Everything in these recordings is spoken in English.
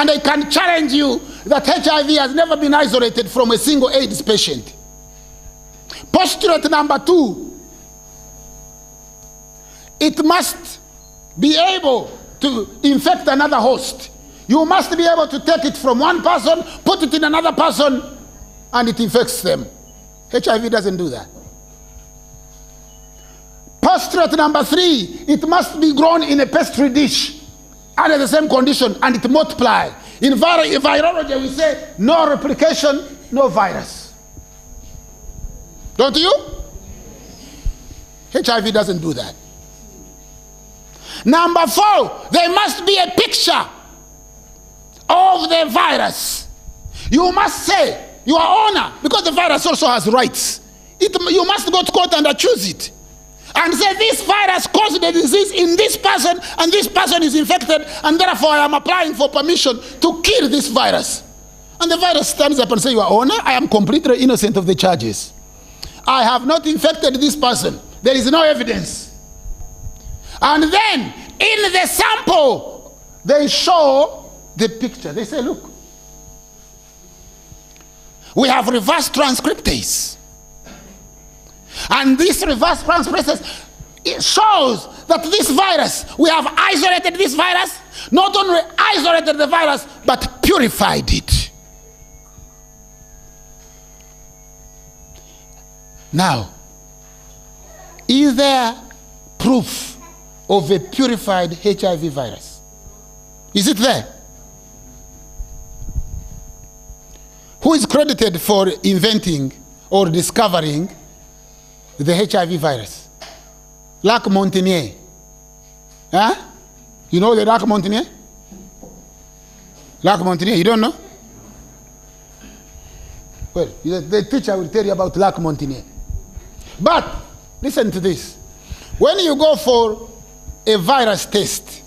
And I can challenge you that HIV has never been isolated from a single AIDS patient. Postulate number 2, it must be able to infect another host. You must be able to take it from one person, put it in another person, and it infects them. HIV doesn't do that. Postulate number 3, it must be grown in a petri dish under the same condition, and it multiply. In virology, we say no replication, no virus. Don't you? HIV doesn't do that. Number 4, there must be a picture of the virus. You must say, Your Honor, because the virus also has rights, you must go to court and accuse it. And say, this virus caused the disease in this person, and this person is infected, and therefore I am applying for permission to kill this virus. And the virus stands up and says, Your Honor, I am completely innocent of the charges. I have not infected this person. There is no evidence. And then, in the sample, they show the picture. They say, look, we have reverse transcriptase. And this reverse transcriptase, it shows that this virus, we have isolated this virus, not only isolated the virus, but purified it. Now, is there proof of a purified HIV virus? Is it there? Who is credited for inventing or discovering the HIV virus? Lac-Montagnier. Huh? You know the Lac-Montagnier? Lac-Montagnier, you don't know? Well, the teacher will tell you about Lac-Montagnier. But, listen to this. When you go for a virus test,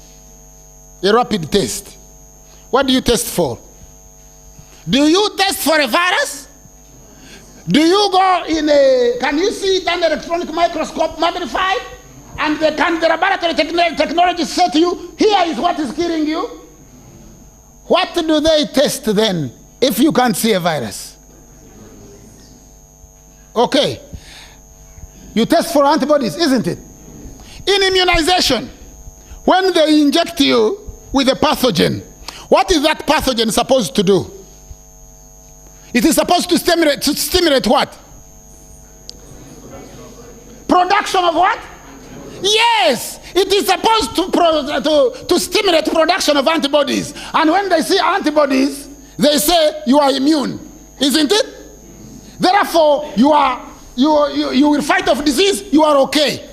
a rapid test, what do you test for? Do you test for a virus? Do you go in a, can you see it under electronic microscope magnified? And the laboratory technology say to you, here is what is killing you? What do they test then if you can't see a virus? Okay. You test for antibodies, isn't it? In immunization, when they inject you with a pathogen, what is that pathogen supposed to do? It is supposed to stimulate what? Production of what? Yes, it is supposed to stimulate production of antibodies. And when they see antibodies, they say you are immune, isn't it? Therefore, you will fight off disease, you are okay.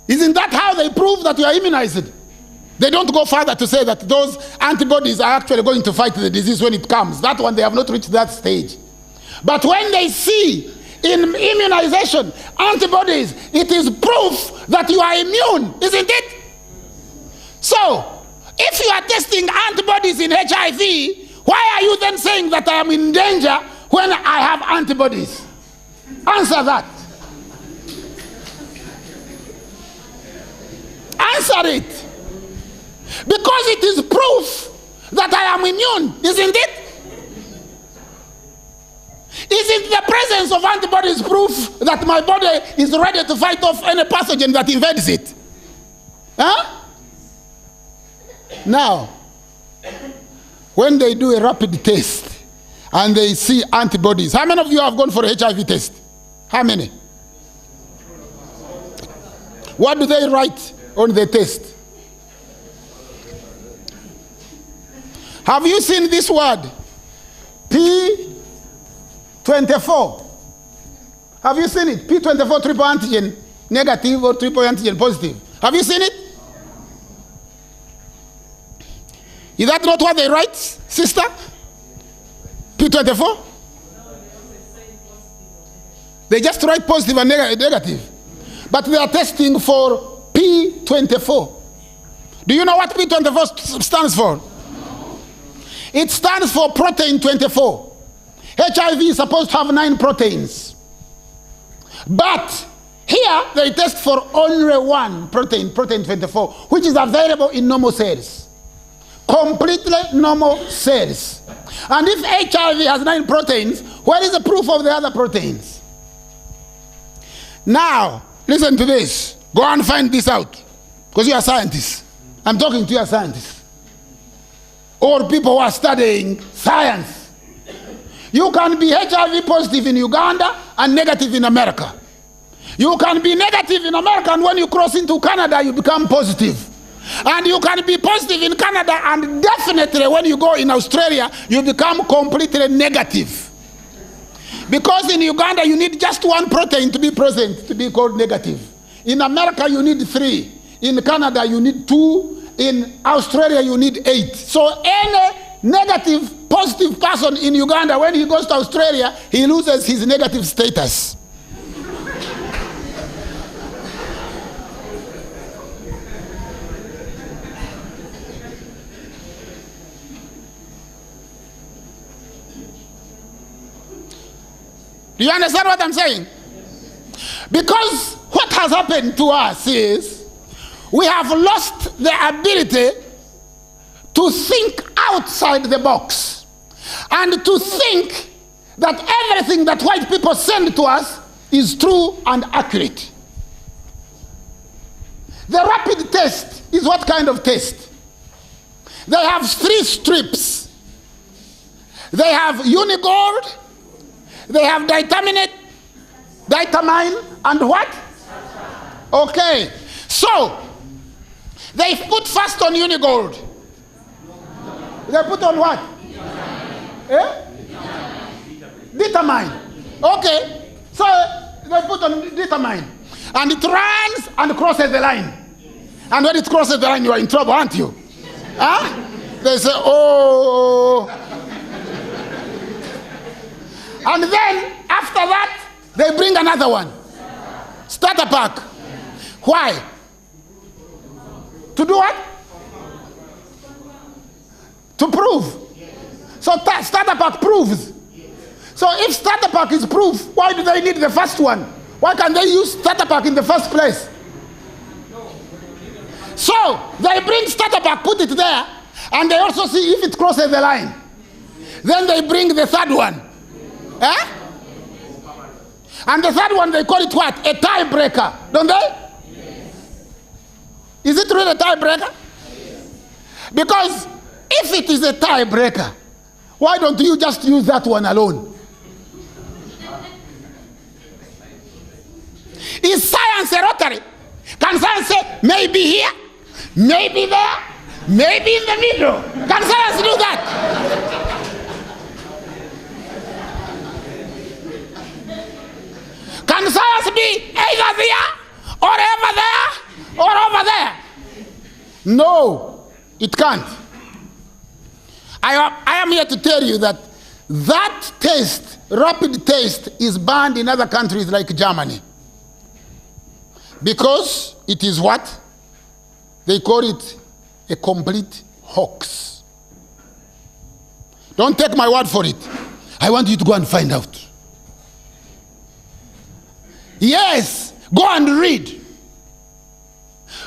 Isn't that how they prove that you are immunized? They don't go further to say that those antibodies are actually going to fight the disease when it comes. That one, they have not reached that stage. But when they see in immunization antibodies, it is proof that you are immune, isn't it? So, if you are testing antibodies in HIV, why are you then saying that I am in danger when I have antibodies? Answer that. Answer it. Because it is proof that I am immune, isn't it? Isn't the presence of antibodies proof that my body is ready to fight off any pathogen that invades it? Huh? Now, when they do a rapid test and they see antibodies, how many of you have gone for a HIV test? How many? What do they write on the test? Have you seen this word? P24. Have you seen it? P24 triple antigen negative or triple antigen positive. Have you seen it? Is that not what they write, sister? P24? They just write positive and negative. But they are testing for P24. Do you know what P24 stands for? It stands for protein 24. HIV is supposed to have 9 proteins. But here they test for only one protein, protein 24, which is available in normal cells. completely normal cells. And if HIV has 9 proteins, where is the proof of the other proteins? Now, listen to this. Go and find this out. Because you are scientists. I'm talking to you as scientists. Or people who are studying science. You can be HIV positive in Uganda and negative in America. You can be negative in America, and when you cross into Canada, you become positive. And you can be positive in Canada, and definitely when you go in Australia, you become completely negative. Because in Uganda, you need just 1 protein to be present, to be called negative. In America, you need 3. In Canada, you need 2. In Australia, you need 8. So any negative, positive person in Uganda, when he goes to Australia, he loses his negative status. Do you understand what I'm saying? Because what has happened to us is we have lost the ability to think outside the box and to think that everything that white people send to us is true and accurate. The rapid test is what kind of test? They have 3 strips. They have Unigold, they have ditamine, and what? Okay. So, they put first on Unigold. They put on what? Detamine. Okay. So, they put on detamine. And it runs and crosses the line. And when it crosses the line, you are in trouble, aren't you? Huh? They say, oh. And then, after that, they bring another one. Starter pack. Why? To do what? To prove. So starter pack proves. So if starter pack is proof, why do they need the first one? Why can't they use starter pack in the first place? So they bring starter pack, put it there, and they also see if it crosses the line. Then they bring the third one. Eh? And the third one, they call it what? A tiebreaker, don't they? Yes. Is it really a tiebreaker? Yes. Because if it is a tiebreaker, why don't you just use that one alone? Is science a rotary? Can science say, maybe here, maybe there, maybe in the middle? Can science do that? Can science be either there, or over there, or over there? No, it can't. I am here to tell you that that test, rapid test, is banned in other countries like Germany. Because it is what? They call it a complete hoax. Don't take my word for it. I want you to go and find out. Yes, go and read.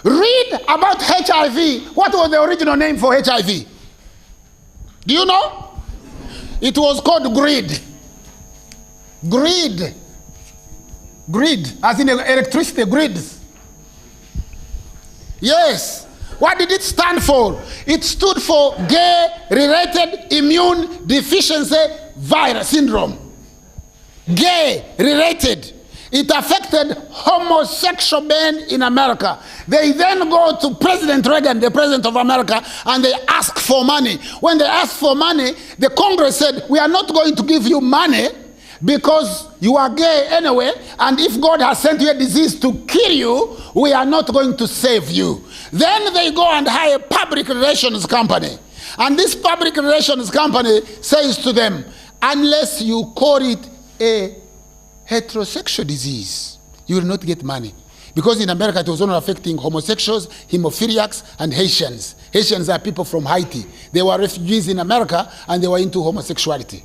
Read about HIV. What was the original name for HIV? Do you know? It was called greed. Greed. Greed, as in electricity, grids. Yes. What did it stand for? It stood for gay-related immune deficiency virus syndrome. Gay-related. It affected homosexual men in America. They then go to President Reagan, the president of America, and they ask for money. When they asked for money, the Congress said, we are not going to give you money because you are gay anyway, and if God has sent you a disease to kill you, we are not going to save you. Then they go and hire a public relations company. And this public relations company says to them, unless you call it a heterosexual disease, you will not get money. Because in America it was only affecting homosexuals, hemophiliacs, and Haitians. Haitians are people from Haiti. They were refugees in America and they were into homosexuality.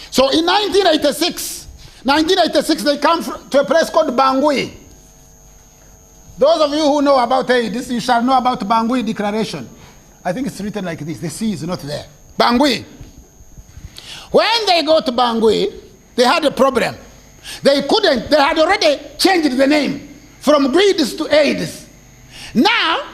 So in 1986 they come to a place called Bangui. Those of you who know about AIDS, you shall know about Bangui Declaration. I think it's written like this. The C is not there. Bangui. When they go to Bangui, they had a problem. They had already changed the name from greeds to AIDS. Now,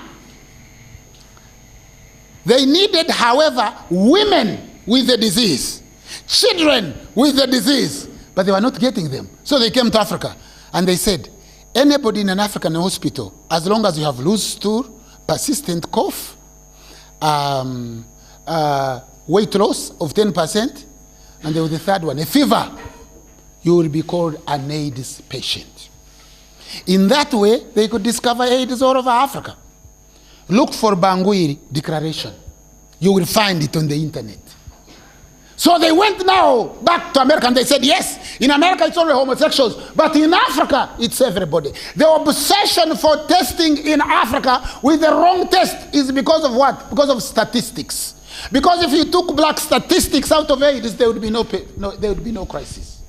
they needed, however, women with the disease, children with the disease, but they were not getting them. So they came to Africa and they said, anybody in an African hospital, as long as you have loose stool, persistent cough, weight loss of 10%, and there was the third one, a fever, you will be called an AIDS patient. In that way, they could discover AIDS all over Africa. Look for Bangui Declaration. You will find it on the internet. So they went now back to America and they said, yes, in America it's only homosexuals, but in Africa it's everybody. The obsession for testing in Africa with the wrong test is because of what? Because of statistics. Because if you took black statistics out of AIDS, there would be no crisis.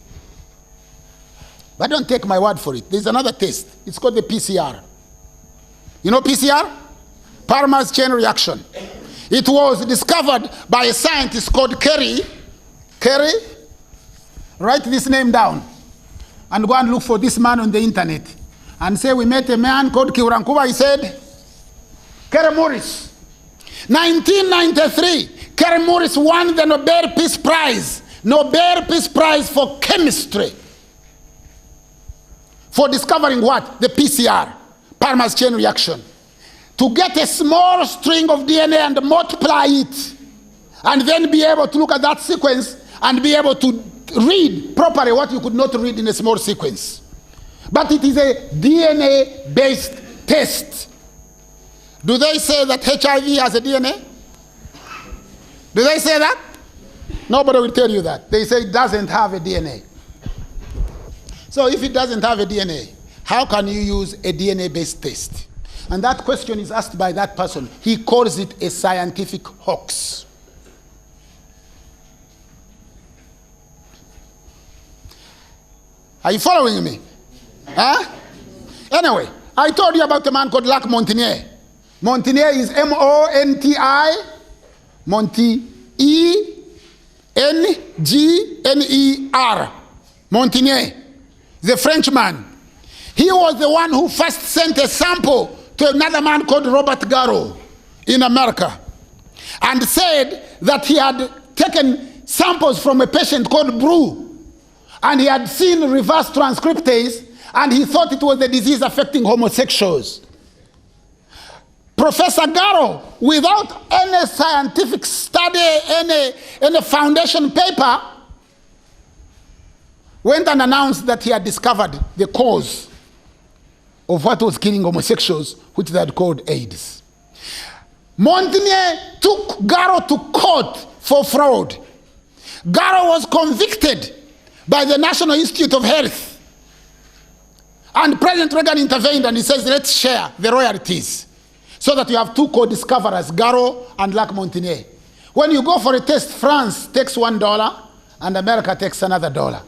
But don't take my word for it. There's another test. It's called the PCR. You know PCR? Parma's chain reaction. It was discovered by a scientist called Kerry. Kerry, write this name down and go and look for this man on the internet and say, we met a man called Kiurankuba. He said, Kerry Morris. 1993, Kerry Morris won the Nobel Peace Prize. Nobel Peace Prize for chemistry. For discovering what? The PCR, Parma's chain reaction. To get a small string of DNA and multiply it, and then be able to look at that sequence and be able to read properly what you could not read in a small sequence. But it is a DNA-based test. Do they say that HIV has a DNA? Do they say that? Nobody will tell you that. They say it doesn't have a DNA. So if it doesn't have a DNA, how can you use a DNA-based test? And that question is asked by that person. He calls it a scientific hoax. Are you following me? Huh? Anyway, I told you about a man called Lac Montagnier. Montagnier is M-O-N-T-I, E-N-G-N-E-R. Montagnier, the Frenchman. He was the one who first sent a sample to another man called Robert Garrow in America and said that he had taken samples from a patient called Brew and he had seen reverse transcriptase and he thought it was the disease affecting homosexuals. Professor Garrow, without any scientific study, any foundation paper, went and announced that he had discovered the cause of what was killing homosexuals, which they had called AIDS. Montagnier took Garrow to court for fraud. Garrow was convicted by the National Institute of Health. And President Reagan intervened and he says, let's share the royalties so that you have two co-discoverers, Garrow and Lac Montagnier. When you go for a test, France takes $1 and America takes another $1.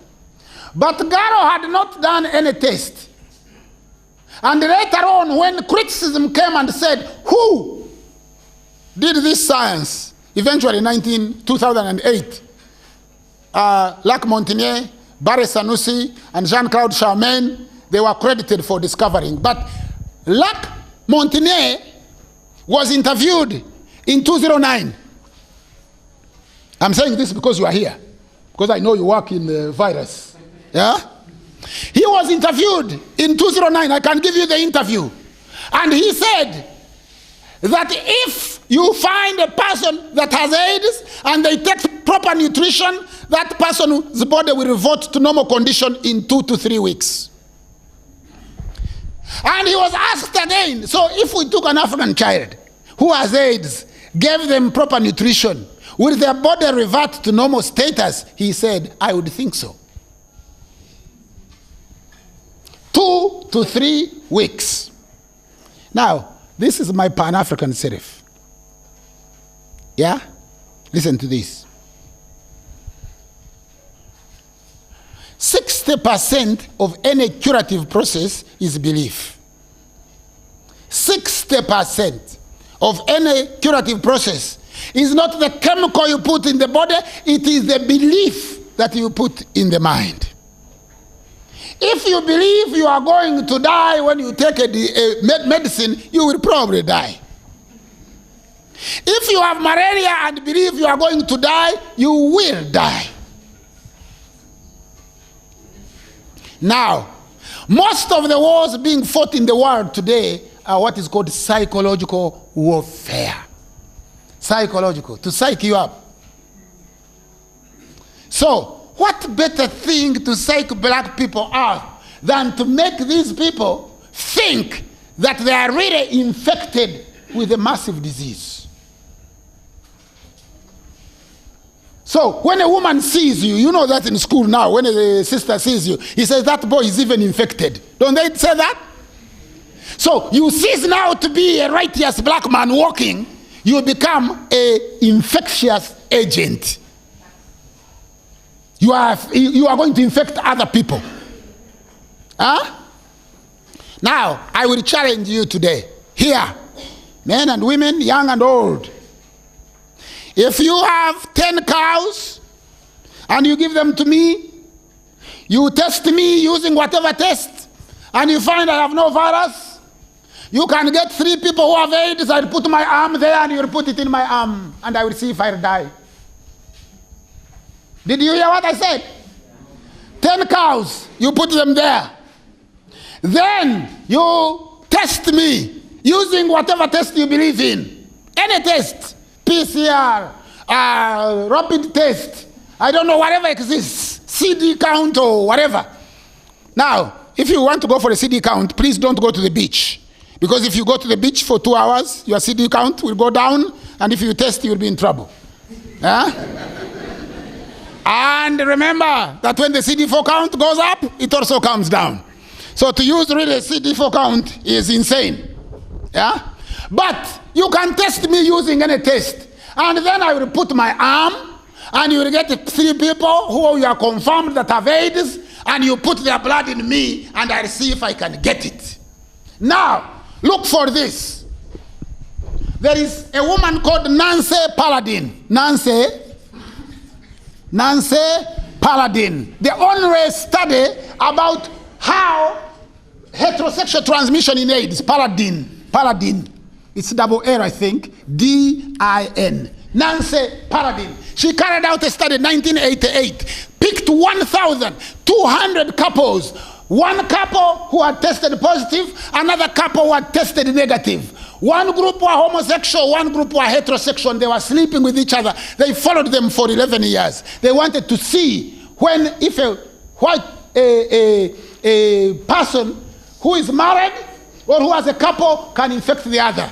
But Garrow had not done any test. And later on, when criticism came and said, who did this science? Eventually, 2008, Lac Montagnier, Barry Sanusi, and Jean-Claude Charmaine, they were credited for discovering. But Lac Montagnier was interviewed in 2009. I'm saying this because you are here, because I know you work in the virus. Yeah? He was interviewed in 2009. I can give you the interview. And he said that if you find a person that has AIDS and they take proper nutrition, that person's body will revert to normal condition in 2 to 3 weeks. And he was asked again, so if we took an African child who has AIDS, gave them proper nutrition, will their body revert to normal status? He said, I would think so. 2 to 3 weeks. Now, this is my Pan-African serif. Yeah? Listen to this. 60% of any curative process is belief. 60% of any curative process is not the chemical you put in the body, it is the belief that you put in the mind. If you believe you are going to die when you take a medicine, you will probably die. If you have malaria and believe you are going to die, you will die. Now, most of the wars being fought in the world today are what is called psychological warfare. Psychological, to psych you up. So, what better thing to psych black people up than to make these people think that they are really infected with a massive disease? So, when a woman sees you, you know that in school now, when a sister sees you, he says, that boy is even infected. Don't they say that? So, you cease now to be a righteous black man walking, you become an infectious agent. You are going to infect other people. Huh? Now, I will challenge you today, here, men and women, young and old. If you have 10 cows and you give them to me, you test me using whatever test, and you find I have no virus, you can get 3 people who have AIDS, I'll put my arm there and you'll put it in my arm, and I will see if I die. Did you hear what I said? 10 cows, you put them there. Then you test me using whatever test you believe in. Any test. PCR, rapid test, I don't know, whatever exists, CD count or whatever. Now, if you want to go for a CD count, please don't go to the beach. Because if you go to the beach for 2 hours, your CD count will go down, and if you test, you'll be in trouble. Huh? And remember that when the CD4 count goes up, it also comes down. So to use really CD4 count is insane. Yeah? But you can test me using any test. And then I will put my arm, and you will get 3 people who you are confirmed that have AIDS, and you put their blood in me, and I'll see if I can get it. Now, look for this. There is a woman called Nancy Paladin. Nancy Paladin. The only study about how heterosexual transmission in AIDS, Paladin. It's double L, I think, D-I-N. Nancy Paladin. She carried out a study in 1988, picked 1,200 couples. One couple who had tested positive, another couple who had tested negative. One group were homosexual, one group were heterosexual, and they were sleeping with each other. They followed them for 11 years. They wanted to see if a white a person who is married or who has a couple can infect the other,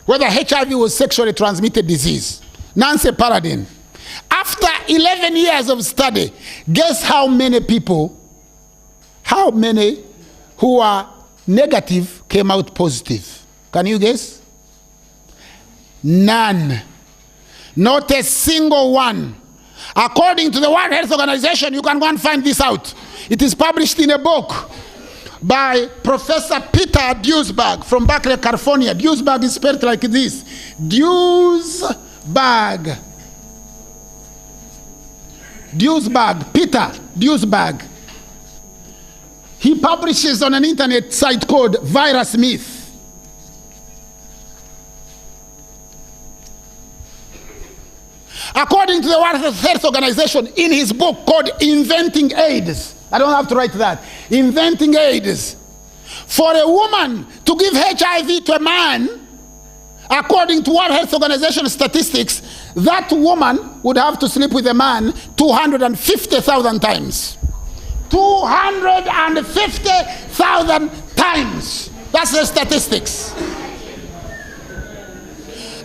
whether HIV was sexually transmitted disease. Nancy Paladin. After 11 years of study, guess how many who are negative came out positive? Can you guess? None. Not a single one. According to the World Health Organization, you can go and find this out. It is published in a book by Professor Peter Duesberg from Berkeley, California. Duesberg is spelled like this. Peter Duesberg. He publishes on an internet site called Virus Myth. According to the World Health Organization, in his book called Inventing AIDS, I don't have to write that, Inventing AIDS, for a woman to give HIV to a man, according to World Health Organization statistics, that woman would have to sleep with a man 250,000 times. 250,000 times. That's the statistics.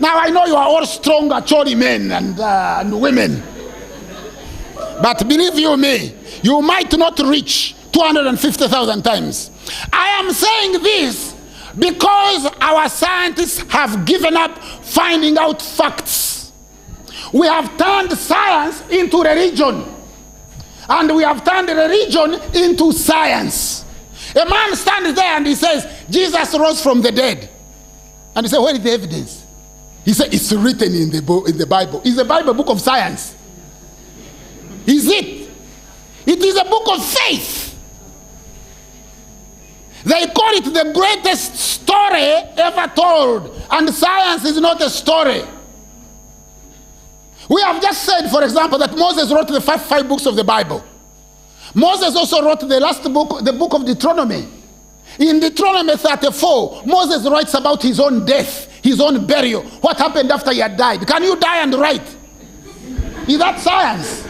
Now, I know you are all strong, acholi men and women. But believe you me, you might not reach 250,000 times. I am saying this because our scientists have given up finding out facts. We have turned science into religion. And we have turned religion into science. A man stands there and he says, Jesus rose from the dead. And he says, where is the evidence? He said it's written in the Bible. Is the Bible a book of science? Is it? It is a book of faith. They call it the greatest story ever told. And science is not a story. We have just said, for example, that Moses wrote the five books of the Bible. Moses also wrote the last book, the book of Deuteronomy. In Deuteronomy 34, Moses writes about his own death, his own burial, what happened after he had died. Can you die and write? Is that science?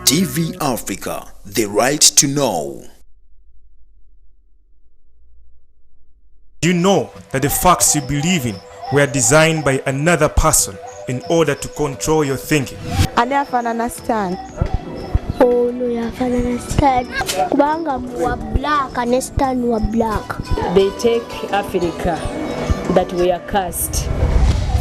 TV Africa, the right to know. You know that the facts you believe in were designed by another person in order to control your thinking. And I can understand. Oh no, I can understand. Kubanga wa black, understand wa black. They take Africa that we are cursed.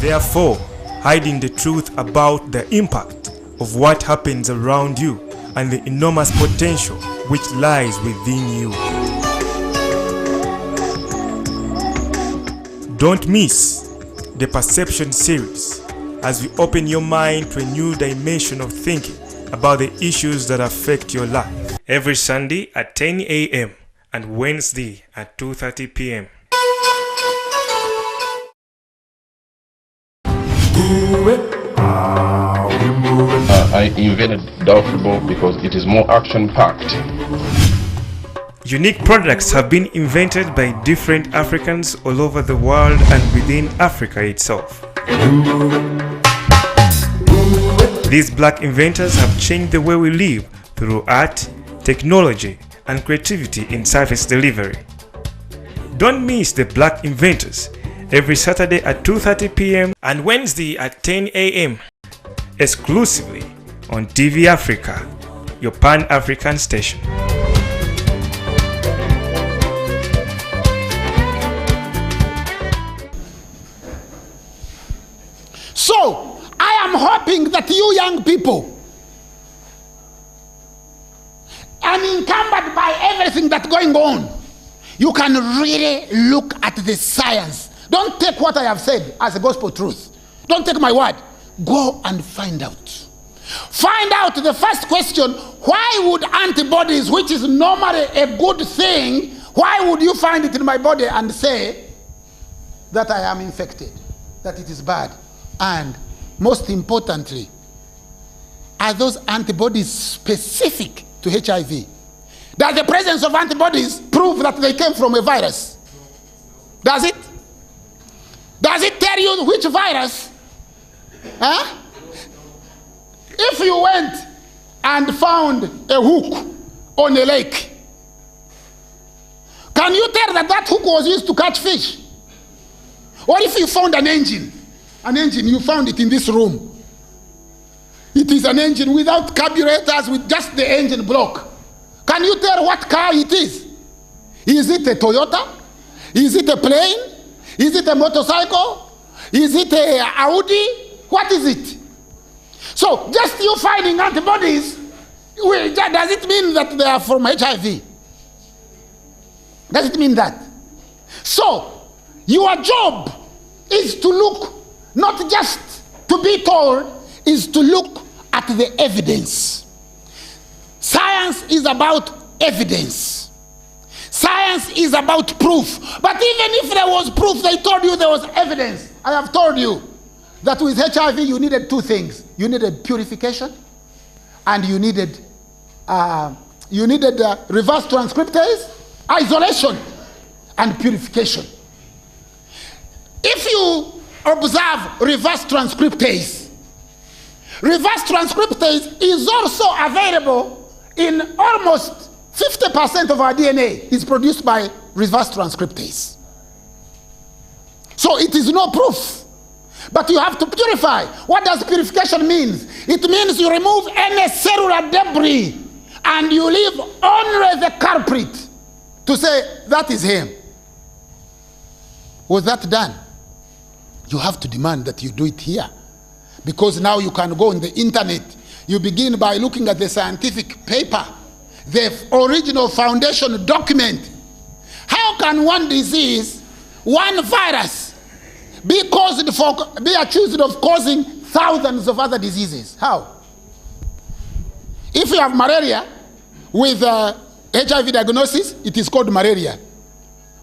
Therefore, hiding the truth about the impact of what happens around you and the enormous potential which lies within you. Don't miss the Perception series as we open your mind to a new dimension of thinking about the issues that affect your life. Every Sunday at 10 a.m. and Wednesday at 2:30 p.m. I invented Doubtful because it is more action-packed. Unique products have been invented by different Africans all over the world and within Africa itself. These black inventors have changed the way we live through art, technology, and creativity in service delivery. Don't miss the Black Inventors every Saturday at 2:30 p.m. and Wednesday at 10 a.m. exclusively on TV Africa, your Pan-African station. So, I am hoping that you young people, unencumbered by everything that's going on, you can really look at the science. Don't take what I have said as a gospel truth. Don't take my word. Go and find out. Find out the first question, why would antibodies, which is normally a good thing, why would you find it in my body and say that I am infected, that it is bad? And most importantly, are those antibodies specific to HIV? Does the presence of antibodies prove that they came from a virus? Does it? Does it tell you which virus? Huh? If you went and found a hook on a lake, can you tell that that hook was used to catch fish? Or if you found an engine, you found it in this room. It is an engine without carburetors, with just the engine block. Can you tell what car it is? Is it a Toyota? Is it a plane? Is it a motorcycle? Is it a Audi? What is it? So, just you finding antibodies, does it mean that they are from HIV? Does it mean that? So, your job is to look, not just to be told, is to look at the evidence. Science is about evidence. Science is about proof. But even if there was proof, they told you there was evidence. I have told you that with HIV you needed two things. You needed purification, and you needed reverse transcriptase, isolation, and purification. If you observe reverse transcriptase is also available in almost 50% of our DNA is produced by reverse transcriptase. So it is no proof. But you have to purify. What does purification mean? It means you remove any cellular debris and you leave only the culprit to say, that is him. Was that done? You have to demand that you do it here. Because now you can go on the internet. You begin by looking at the scientific paper. the original foundation document. How can one disease, one virus, be accused of causing thousands of other diseases? How? If you have malaria with HIV diagnosis, it is called malaria.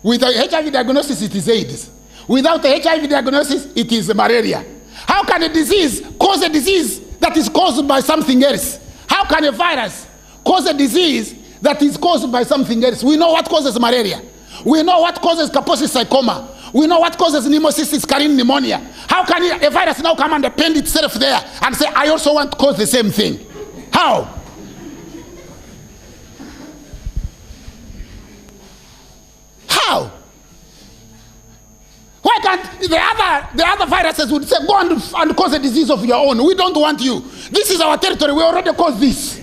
With a HIV diagnosis, it is AIDS. Without a HIV diagnosis, it is malaria. How can a disease cause a disease that is caused by something else? How can a virus cause a disease that is caused by something else? We know what causes malaria. We know what causes Kaposi sarcoma. We know what causes pneumocystis carin pneumonia. How can a virus now come and append itself there and say, I also want to cause the same thing? How? How? Why can't the other viruses would say, go and cause a disease of your own? We don't want you. This is our territory. We already caused this.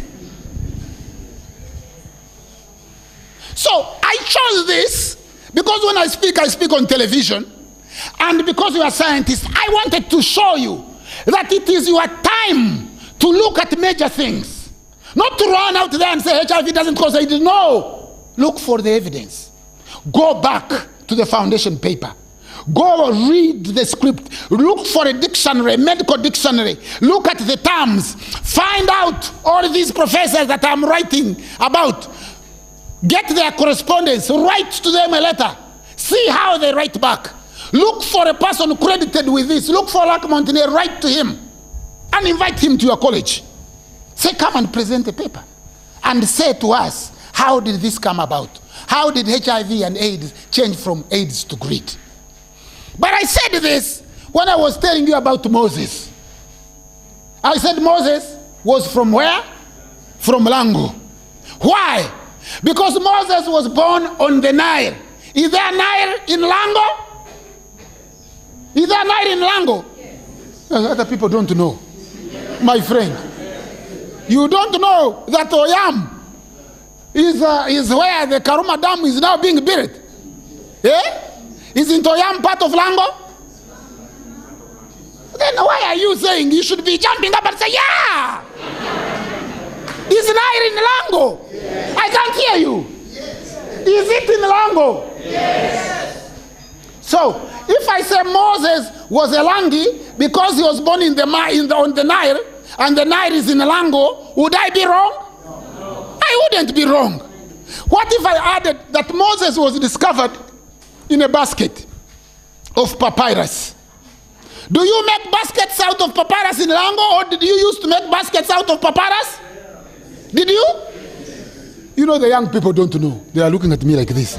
So I chose this because when I speak on television, and because you are scientists, I wanted to show you that it is your time to look at major things. Not to run out there and say HIV doesn't cause AIDS. No. Look for the evidence. Go back to the foundation paper. Go read the script. Look for a dictionary, a medical dictionary. Look at the terms. Find out all these professors that I'm writing about. Get their correspondence. Write to them a letter. See how they write back. Look for a person credited with this. Look for Lac Montagnais. Write to him and invite him to your college. Say, come and present a paper and say to us, how did this come about? How did HIV and AIDS change from AIDS to greed? But I said this when I was telling you about Moses. I said Moses was from where? From Lango. Why? Because Moses was born on the Nile. Is there a Nile in Lango? Is there a Nile in Lango? Yes. Other people don't know. My friend. You don't know that Oyam is where the Karuma Dam is now being built. Eh? Isn't Oyam part of Lango? Then why are you saying you should be jumping up and say, yeah! Is Nile in Lango? Yes. I can't hear you. Yes. Is it in Lango? Yes. So, if I say Moses was a Langi because he was born on the Nile, and the Nile is in Lango, would I be wrong? No. I wouldn't be wrong. What if I added that Moses was discovered in a basket of papyrus? Do you make baskets out of papyrus in Lango, or did you used to make baskets out of papyrus? Did you? You know, the young people don't know. They are looking at me like this.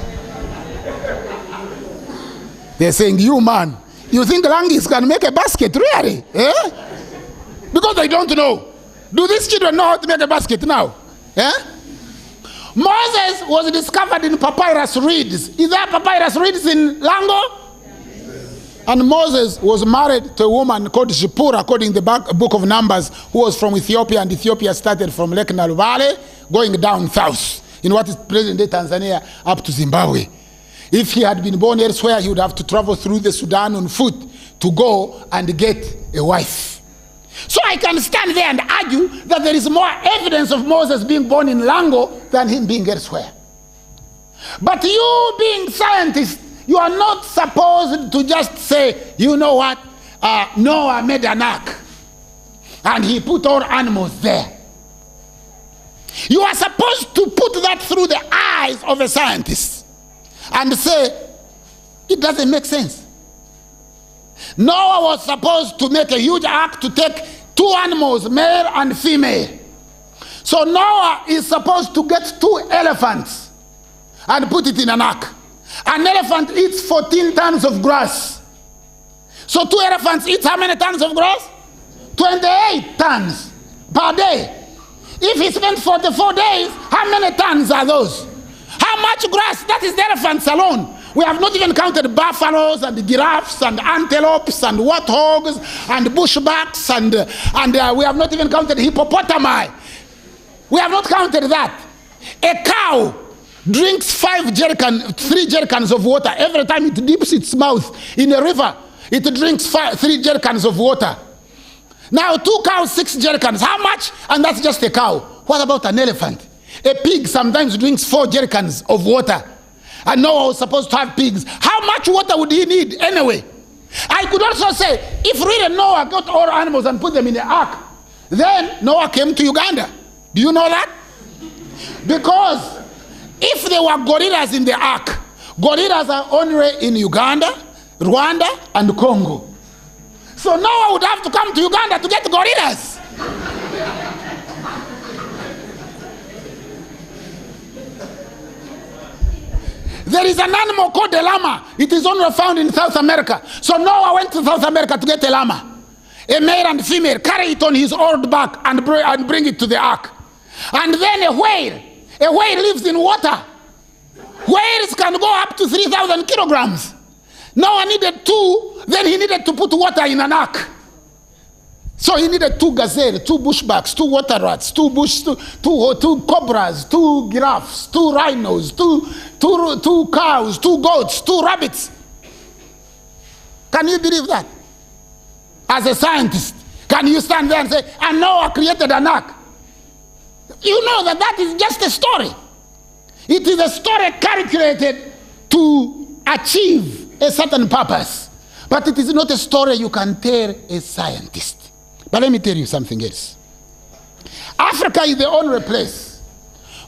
They're saying, you man, you think Langis can make a basket, really? Eh? Because they don't know. Do these children know how to make a basket now? Eh? Moses was discovered in papyrus reeds. Is there papyrus reeds in Lango? And Moses was married to a woman called Shipura, according to the book of Numbers, who was from Ethiopia, and Ethiopia started from Lake Nile Valley, going down south, in what is present-day Tanzania, up to Zimbabwe. If he had been born elsewhere, he would have to travel through the Sudan on foot to go and get a wife. So I can stand there and argue that there is more evidence of Moses being born in Lango than him being elsewhere. But you being scientists, you are not supposed to just say, you know what, Noah made an ark and he put all animals there. You are supposed to put that through the eyes of a scientist and say, it doesn't make sense. Noah was supposed to make a huge ark to take 2 animals, male and female. So Noah is supposed to get 2 elephants and put it in an ark. An elephant eats 14 tons of grass. So 2 elephants eat how many tons of grass? 28 tons per day. If he spent 44 days, how many tons are those? How much grass? That is the elephants alone. We have not even counted buffaloes and giraffes and antelopes and warthogs and bushbacks and we have not even counted hippopotami. We have not counted that. A cow drinks 3 jerrycans of water. Every time it dips its mouth in a river, it drinks 3 jerrycans of water. Now 2 cows, 6 jerrycans. How much? And that's just a cow. What about an elephant? A pig sometimes drinks 4 jerrycans of water. And Noah was supposed to have pigs. How much water would he need anyway? I could also say, if really Noah got all animals and put them in the ark, then Noah came to Uganda. Do you know that? Because if there were gorillas in the ark, gorillas are only in Uganda, Rwanda, and Congo. So Noah would have to come to Uganda to get gorillas. There is an animal called a llama. It is only found in South America. So Noah went to South America to get a llama. A male and female, carry it on his old back and bring it to the ark. And then a whale. A whale lives in water. Whales can go up to 3,000 kilograms. Noah needed 2, then he needed to put water in an ark. So he needed 2 gazelles, 2 bushbacks, 2 water rats, 2 cobras, 2 giraffes, 2 rhinos, 2 cows, 2 goats, 2 rabbits. Can you believe that? As a scientist, can you stand there and say, and Noah created an ark? You know that is just a story. It is a story calculated to achieve a certain purpose. But it is not a story you can tell a scientist. But let me tell you something else. Africa is the only place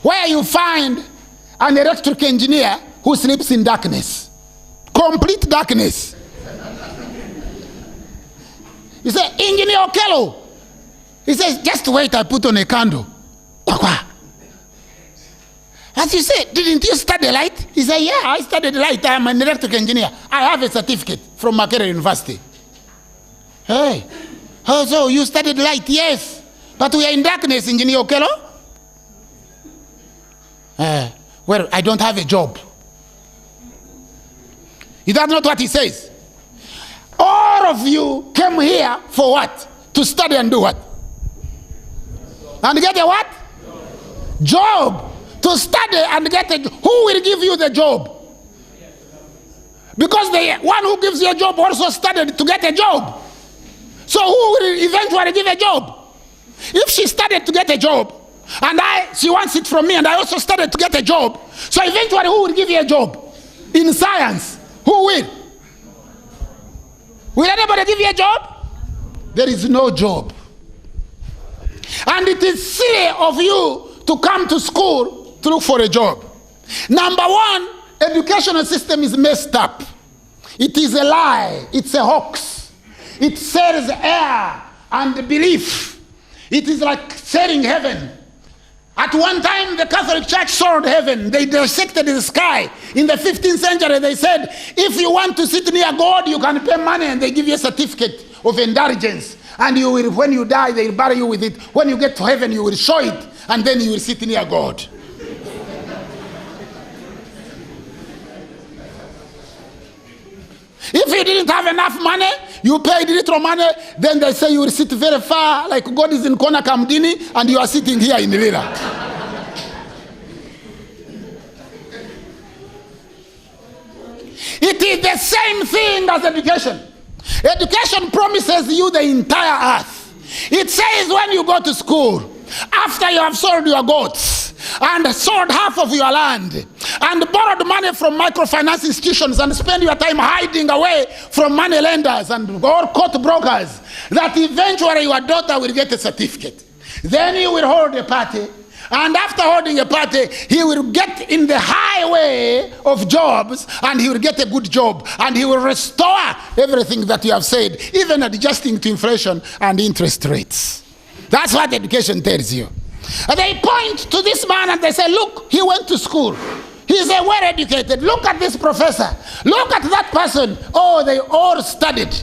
where you find an electric engineer who sleeps in darkness. Complete darkness. You say, Engineer Okello. He says, just wait, I put on a candle. As you say, didn't you study light? He said, yeah, I studied light. I'm an electric engineer. I have a certificate from Makerere University. Hey, oh, so you studied light? Yes. But we are in darkness, Engineer Okello. Well, I don't have a job. Is that not what he says? All of you came here for what? To study and do what? And get a what? Job. To study and get a job. Who will give you the job? Because the one who gives you a job also studied to get a job. So who will eventually give a job? If she studied to get a job, and she wants it from me, and I also studied to get a job, so eventually who will give you a job? In science, who will? Will anybody give you a job? There is no job. And it is silly of you to come to school to look for a job. Number one, educational system is messed up. It is a lie. It's a hoax. It sells air and belief. It is like selling heaven. At one time, the Catholic Church sold heaven. They dissected the sky. In the 15th century, they said, if you want to sit near God, you can pay money, and they give you a certificate of indulgence. And you will, when you die, they will bury you with it. When you get to heaven, you will show it, and then you will sit near God. If you didn't have enough money, you paid little money, then they say you will sit very far, like God is in Kona Kamdini, and you are sitting here in Lira. It is the same thing as education. Education promises you the entire earth. It says when you go to school, after you have sold your goats, and sold half of your land, and borrowed money from microfinance institutions, and spend your time hiding away from money lenders and or court brokers, that eventually your daughter will get a certificate. Then he will hold a party, and after holding a party, he will get in the highway of jobs, and he will get a good job, and he will restore everything that you have said, even adjusting to inflation and interest rates. That's what education tells you. And they point to this man and they say, look, he went to school. He's a well-educated. Look at this professor. Look at that person. Oh, they all studied.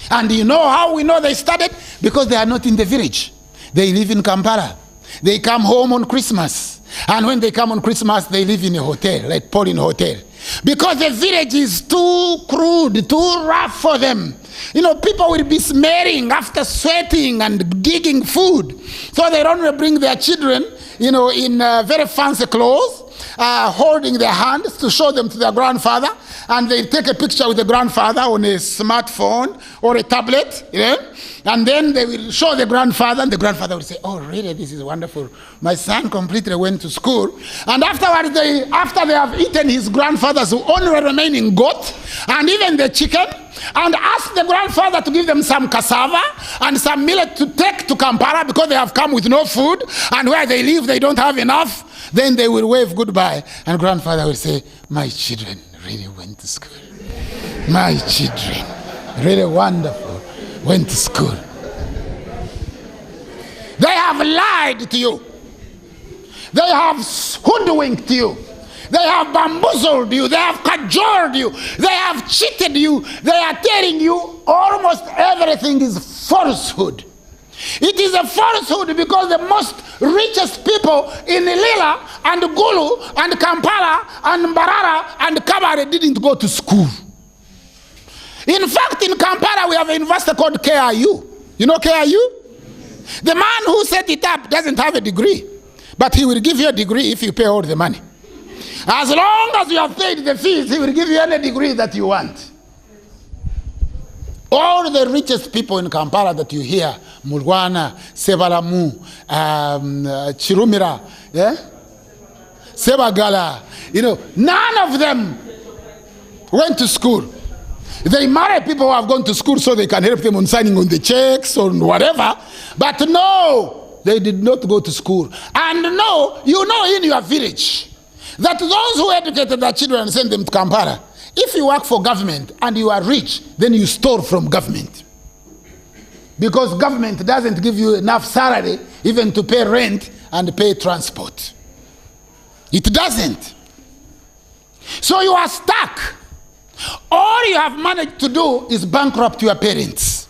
And you know how we know they studied? Because they are not in the village. They live in Kampala. They come home on Christmas. And when they come on Christmas, they live in a hotel, like Pauline Hotel. Because the village is too crude, too rough for them. You know, people will be smelling after sweating and digging food. So they don't bring their children, you know, in very fancy clothes. holding their hands to show them to their grandfather, and they take a picture with the grandfather on a smartphone or a tablet, and then they will show the grandfather, and the grandfather will say, oh, really, this is wonderful. My son completely went to school. And afterwards, after they have eaten his grandfather's only remaining goat, and even the chicken, and ask the grandfather to give them some cassava and some millet to take to Kampala because they have come with no food, and where they live they don't have enough, then they will wave goodbye, and grandfather will say, my children really went to school. My children, really wonderful, went to school. They have lied to you. They have hoodwinked you. They have bamboozled you. They have cajoled you. They have cheated you. They are telling you almost everything is falsehood. It is a falsehood because the most richest people in Lila and Gulu and Kampala and Mbarara and Kabare didn't go to school. In fact, in Kampala we have a university called KIU. You know KIU? The man who set it up doesn't have a degree, but he will give you a degree if you pay all the money. As long as you have paid the fees, he will give you any degree that you want. All the richest people in Kampala that you hear, Mulwana, Sebalamu, Chirumira, Sebagala, none of them went to school. They marry people who have gone to school so they can help them on signing on the checks or whatever. But no, they did not go to school. And no, in your village, that those who educated their children and sent them to Kampala, if you work for government and you are rich, then you store from government. Because government doesn't give you enough salary even to pay rent and pay transport. It doesn't. So you are stuck. All you have managed to do is bankrupt your parents.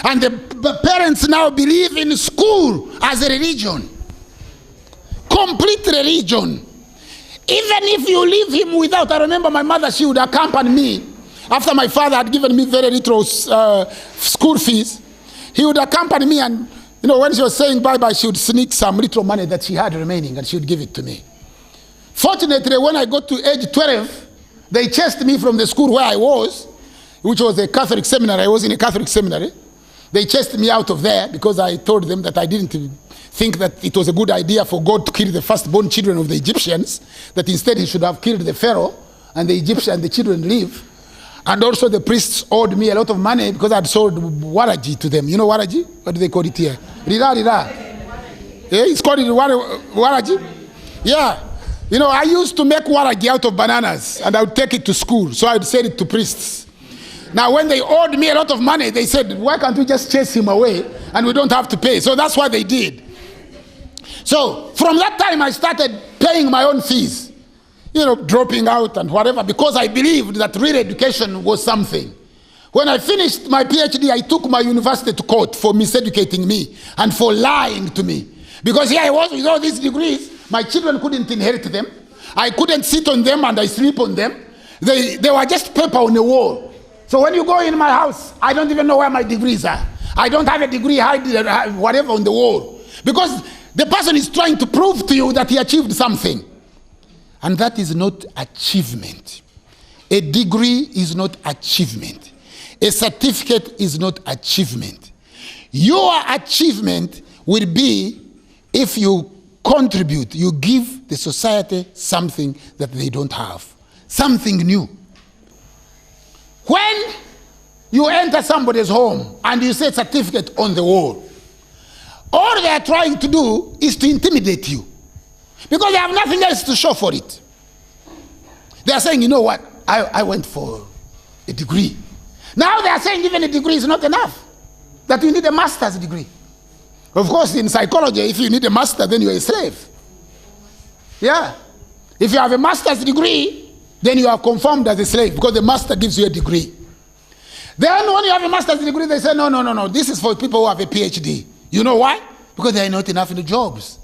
And the parents now believe in school as a religion. Complete religion. Even if you leave him without, I remember my mother, she would accompany me. After my father had given me very little school fees, he would accompany me, and when she was saying bye-bye, she would sneak some little money that she had remaining and she would give it to me. Fortunately, when I got to age 12, they chased me from the school where I was, which was a Catholic seminary. I was in a Catholic seminary. They chased me out of there because I told them that I didn't think that it was a good idea for God to kill the firstborn children of the Egyptians, that instead he should have killed the Pharaoh and the Egyptian and the children live. And also the priests owed me a lot of money because I'd sold waraji to them. You know waraji? What do they call it here? Rira. Yeah, it's called waraji. Yeah. I used to make waraji out of bananas and I would take it to school. So I would sell it to priests. Now when they owed me a lot of money, they said, why can't we just chase him away and we don't have to pay? So that's what they did. So from that time I started paying my own fees, dropping out and whatever, because I believed that real education was something. When I finished my PhD, I took my university to court for miseducating me and for lying to me. Because here I was with all these degrees, my children couldn't inherit them. I couldn't sit on them and I sleep on them. They were just paper on the wall. So when you go in my house, I don't even know where my degrees are. I don't have a degree whatever on the wall. Because the person is trying to prove to you that he achieved something. And that is not achievement. A degree is not achievement. A certificate is not achievement. Your achievement will be if you contribute, you give the society something that they don't have. Something new. When you enter somebody's home and you say certificate on the wall, all they are trying to do is to intimidate you. Because they have nothing else to show for it. They are saying, you know what, I went for a degree. Now they are saying even a degree is not enough. That you need a master's degree. Of course, in psychology, if you need a master, then you're a slave. Yeah. If you have a master's degree, then you are confirmed as a slave because the master gives you a degree. Then when you have a master's degree, they say, no, this is for people who have a PhD. You know why? Because there are not enough in the jobs.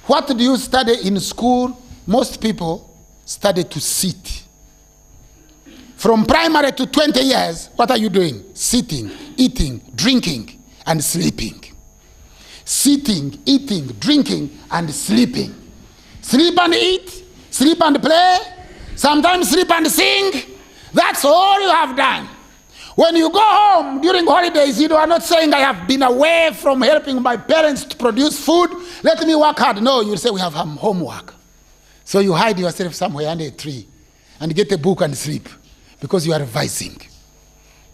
What do you study in school? Most people study to sit. From primary to 20 years, what are you doing? Sitting, eating, drinking, and sleeping. Sitting, eating, drinking, and sleeping. Sleep and eat, sleep and play, sometimes sleep and sing. That's all you have done. When you go home during holidays, you are not saying, I have been away from helping my parents to produce food. Let me work hard. No, you say, we have homework. So you hide yourself somewhere under a tree and get a book and sleep because you are revising.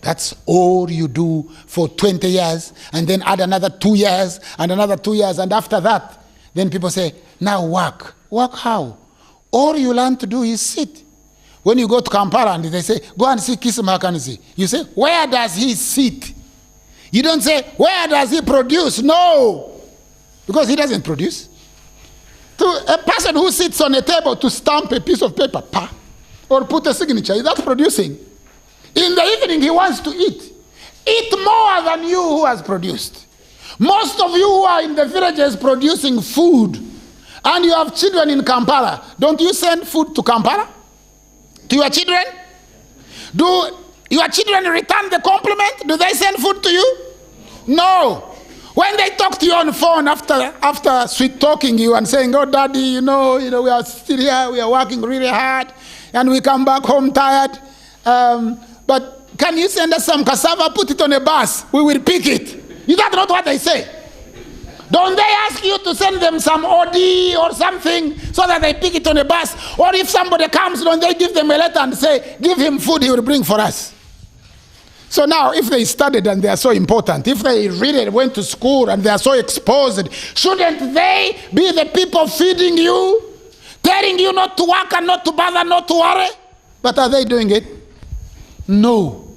That's all you do for 20 years, and then add another 2 years, and another 2 years, and after that, then people say, now work. Work how? All you learn to do is sit. When you go to Kampala and they say, go and see Kisumu Makanisi, you say, where does he sit? You don't say, where does he produce? No, because he doesn't produce. To a person who sits on a table to stamp a piece of paper, or put a signature, is that producing? In the evening, he wants to eat. Eat more than you who has produced. Most of you who are in the villages producing food, and you have children in Kampala, don't you send food to Kampala? To your children? Do your children return the compliment? Do they send food to you? No. When they talk to you on the phone after sweet talking you and saying, oh, daddy, you know, we are still here, we are working really hard, and we come back home tired. But can you send us some cassava, put it on a bus? We will pick it. Is that not what they say? Don't they ask you to send them some OD or something so that they pick it on a bus? Or if somebody comes, don't they give them a letter and say, give him food he will bring for us? So now, if they studied and they are so important, if they really went to school and they are so exposed, shouldn't they be the people feeding you, telling you not to work and not to bother, not to worry? But are they doing it? No.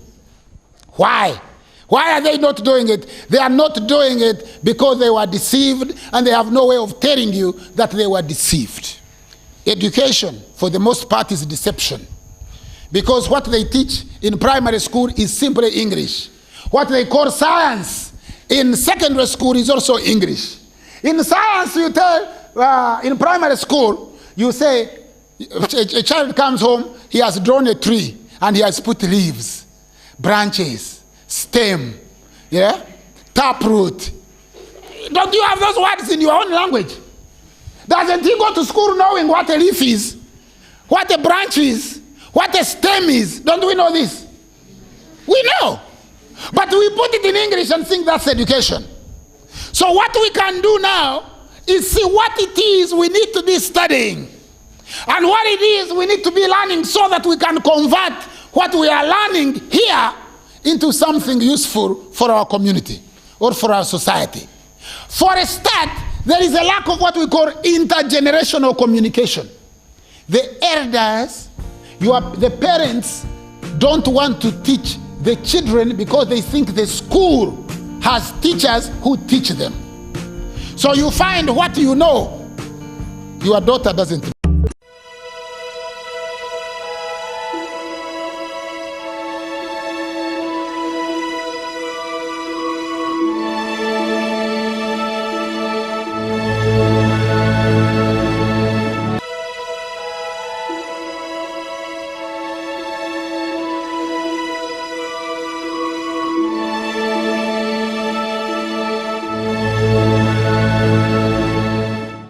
Why? Why are they not doing it? They are not doing it because they were deceived, and they have no way of telling you that they were deceived. Education, for the most part, is deception. Because what they teach in primary school is simply English. What they call science in secondary school is also English. In science, you tell, in primary school, you say, a child comes home, he has drawn a tree, and he has put leaves, branches, stem, yeah, taproot. Don't you have those words in your own language? Doesn't he go to school knowing what a leaf is, what a branch is, what a stem is? Don't we know this? We know. But we put it in English and think that's education. So what we can do now is see what it is we need to be studying. And what it is we need to be learning so that we can convert what we are learning here into something useful for our community or for our society. For a start, there is a lack of what we call intergenerational communication. The elders, the parents don't want to teach the children because they think the school has teachers who teach them. So you find what you know, your daughter doesn't know.